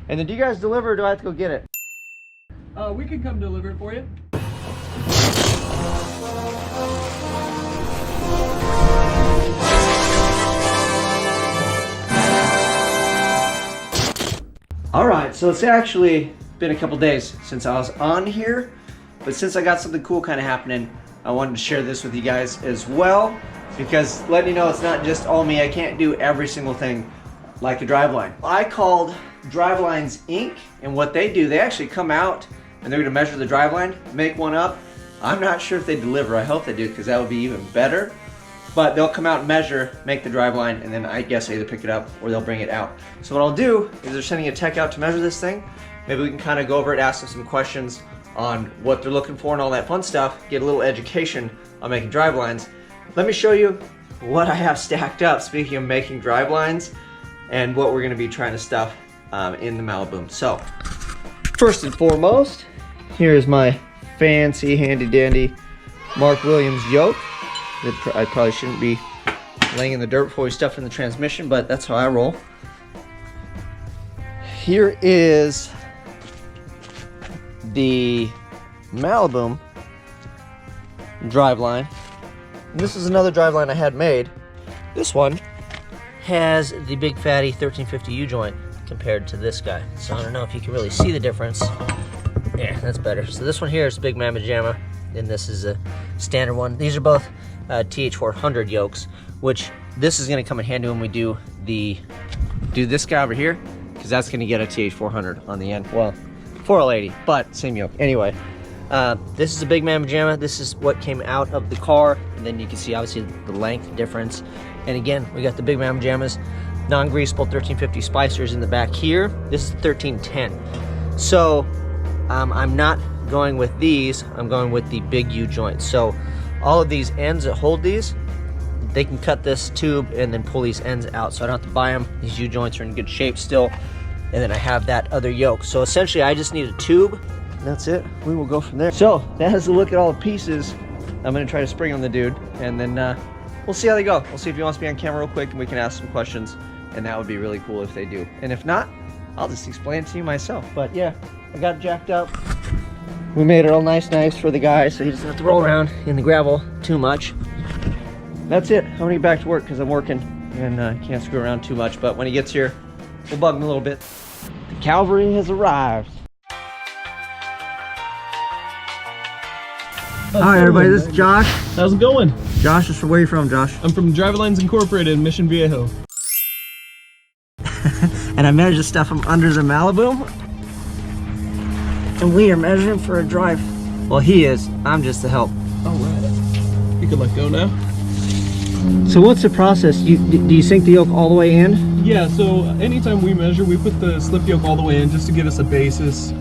And then do you guys deliver or do I have to go get it? We can come deliver it for you. Alright, so it's actually been a couple days since I was on here, but since I got something cool kind of happening, I wanted to share this with you guys as well, because letting you know it's not just all me. I can't do every single thing like a driveline. I called Drivelines Inc., and what they do, they actually come out and they're going to measure the driveline, make one up. I'm not sure if they deliver. I hope they do, because that would be even better. But they'll come out and measure, make the driveline, and then I guess I either pick it up or they'll bring it out. So what I'll do is they're sending a tech out to measure this thing. Maybe we can kind of go over it, ask them some questions on what they're looking for and all that fun stuff, get a little education on making drivelines. Let me show you what I have stacked up, speaking of making drivelines, and what we're gonna be trying to stuff in the Maliboom. So, first and foremost, here's my fancy handy dandy Mark Williams yoke. I probably shouldn't be laying in the dirt before we stuff it in the transmission, but that's how I roll. Here is the Maliboom driveline. And this is another driveline I had made. This one has the big fatty 1350 U-joint compared to this guy. So I don't know if you can really see the difference. Yeah, that's better. So this one here is Big Mamma Jamma, and this is a standard one. These are both TH400 yokes, which this is going to come in handy when we do this guy over here, because that's going to get a TH400 on the end. Well, 4L80, but same yoke. Anyway, this is a Big Mamma Jamma. This is what came out of the car, and then you can see obviously the length difference. And again, we got the Big Mamma Jammas, non-greasable 1350 spicers in the back here. This is 1310. So I'm not going with these. I'm going with the big U joints. So all of these ends that hold these, they can cut this tube and then pull these ends out, so I don't have to buy them. These U joints are in good shape still. And then I have that other yoke. So essentially I just need a tube. That's it. We will go from there. So that is a look at all the pieces. I'm gonna try to spring on the dude, and then we'll see how they go. We'll see if he wants to be on camera real quick and we can ask some questions, and that would be really cool if they do. And if not, I'll just explain it to you myself. But yeah, I got it jacked up. We made it all nice for the guy, so he doesn't have to roll around in the gravel too much. That's it. I'm gonna get back to work because I'm working and can't screw around too much. But when he gets here, we'll bug him a little bit. The cavalry has arrived. Hi everybody, this is Josh. How's it going? Josh, where are you from, Josh? I'm from Drivelines Incorporated in Mission Viejo. And I measure stuff from under the Maliboom. And we are measuring for a drive. Well, he is. I'm just the help. All right. You can let go now. So what's the process? Do you sink the yoke all the way in? Yeah, so anytime we measure, we put the slip yoke all the way in just to give us a basis.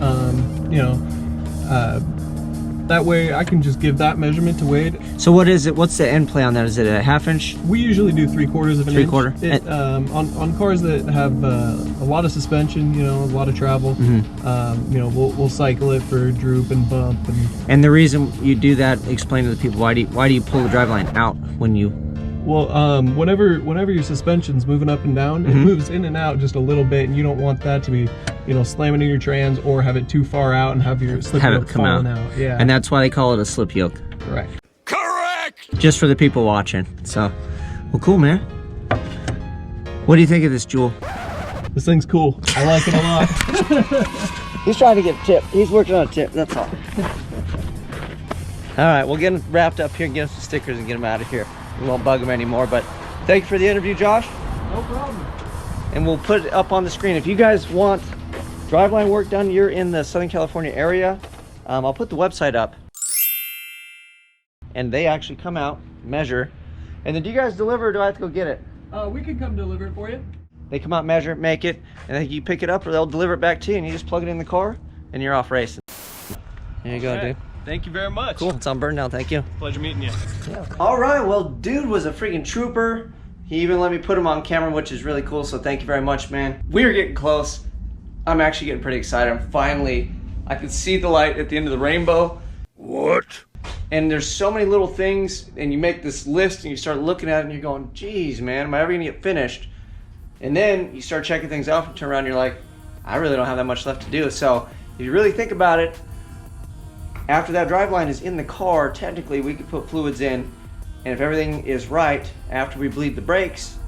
That way I can just give that measurement to Wade. So what is it? What's the end play on that? Is it a ½ inch? We usually do 3/4 of an inch. 3/4? On cars that have a lot of suspension, a lot of travel, we'll cycle it for droop and bump. And the reason you do that, explain to the people, why do you pull the driveline out when you... Well, whenever your suspension's moving up and down, it moves in and out just a little bit, and you don't want that to be, slamming in your trans or have it too far out and have your slip yoke falling out. Yeah. And that's why they call it a slip yoke. Correct. Just for the people watching. So, well, cool, man. What do you think of this Jewel? This thing's cool. I like it a lot. He's trying to get a tip. He's working on a tip. That's all. All right, we'll get him wrapped up here and get him some stickers and get him out of here. We won't bug him anymore, but thank you for the interview, Josh. No problem. And we'll put it up on the screen. If you guys want driveline work done, you're in the Southern California area, I'll put the website up. And they actually come out, measure, and then do you guys deliver or do I have to go get it? We can come deliver it for you. They come out, measure it, make it, and then you pick it up or they'll deliver it back to you and you just plug it in the car and you're off racing. There you go, dude. Thank you very much. Cool, it's on Burndown, thank you. Pleasure meeting you. Yeah. All right, well, dude was a freaking trooper. He even let me put him on camera, which is really cool, so thank you very much, man. We are getting close. I'm actually getting pretty excited. I can see the light at the end of the rainbow. What? And there's so many little things, and you make this list and you start looking at it and you're going, geez, man, am I ever gonna get finished? And then you start checking things off and turn around and you're like, I really don't have that much left to do. So if you really think about it, after that driveline is in the car, technically we could put fluids in, and if everything is right, after we bleed the brakes,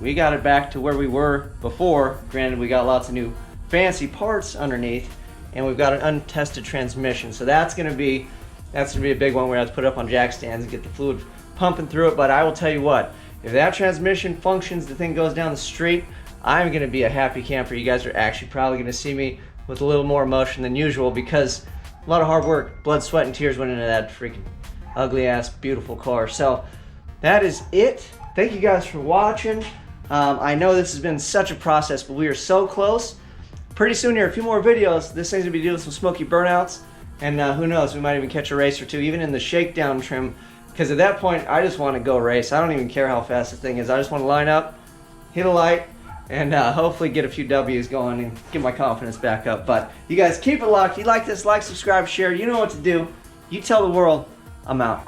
we got it back to where we were before. Granted, we got lots of new fancy parts underneath, and we've got an untested transmission. So that's gonna be a big one. We're gonna have to put it up on jack stands and get the fluid pumping through it. But I will tell you what, if that transmission functions, the thing goes down the street, I'm gonna be a happy camper. You guys are actually probably gonna see me with a little more emotion than usual, because a lot of hard work, blood, sweat, and tears went into that freaking ugly ass, beautiful car. So that is it. Thank you guys for watching. I know this has been such a process, but we are so close. Pretty soon here, a few more videos. This thing's gonna be doing some smoky burnouts, and who knows, we might even catch a race or two, even in the shakedown trim, because at that point, I just want to go race. I don't even care how fast the thing is. I just want to line up, hit a light, and hopefully get a few W's going and get my confidence back up. But you guys keep it locked. If you like this, like, subscribe, share. You know what to do. You tell the world I'm out.